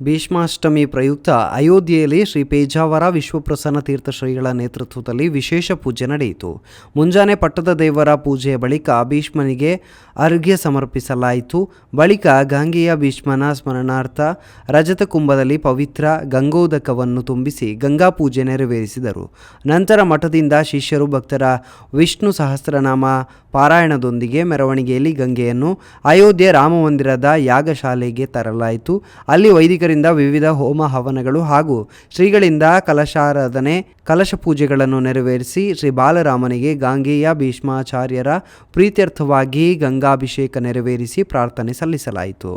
ಭೀಷ್ಮಾಷ್ಟಮಿ ಪ್ರಯುಕ್ತ ಅಯೋಧ್ಯೆಯಲ್ಲಿ ಶ್ರೀ ಪೇಜಾವರ ವಿಶ್ವಪ್ರಸನ್ನ ತೀರ್ಥ ಶ್ರೀಗಳ ನೇತೃತ್ವದಲ್ಲಿ ವಿಶೇಷ ಪೂಜೆ ನಡೆಯಿತು. ಮುಂಜಾನೆ ಪಟ್ಟದ ದೇವರ ಪೂಜೆಯ ಬಳಿಕ ಭೀಷ್ಮನಿಗೆ ಅರ್ಘ್ಯ ಸಮರ್ಪಿಸಲಾಯಿತು. ಬಳಿಕ ಗಾಂಗೆಯ ಭೀಷ್ಮನ ಸ್ಮರಣಾರ್ಥ ರಜತ ಕುಂಭದಲ್ಲಿ ಪವಿತ್ರ ಗಂಗೋದಕವನ್ನು ತುಂಬಿಸಿ ಗಂಗಾ ಪೂಜೆ ನೆರವೇರಿಸಿದರು. ನಂತರ ಮಠದಿಂದ ಶಿಷ್ಯರು ಭಕ್ತರ ವಿಷ್ಣು ಸಹಸ್ರನಾಮ ಪಾರಾಯಣದೊಂದಿಗೆ ಮೆರವಣಿಗೆಯಲ್ಲಿ ಗಂಗೆಯನ್ನು ಅಯೋಧ್ಯೆ ರಾಮಮಂದಿರದ ಯಾಗಶಾಲೆಗೆ ತರಲಾಯಿತು. ಅಲ್ಲಿ ವೈದಿಕರಿಂದ ವಿವಿಧ ಹೋಮ ಹವನಗಳು ಹಾಗೂ ಶ್ರೀಗಳಿಂದ ಕಲಶಾರಾಧನೆ ಕಲಶ ಪೂಜೆಗಳನ್ನು ನೆರವೇರಿಸಿ ಶ್ರೀ ಬಾಲರಾಮನಿಗೆ ಗಾಂಗೆಯ ಭೀಷ್ಮಾಚಾರ್ಯರ ಪ್ರೀತ್ಯರ್ಥವಾಗಿ ಗಂಗಾಭಿಷೇಕ ನೆರವೇರಿಸಿ ಪ್ರಾರ್ಥನೆ ಸಲ್ಲಿಸಲಾಯಿತು.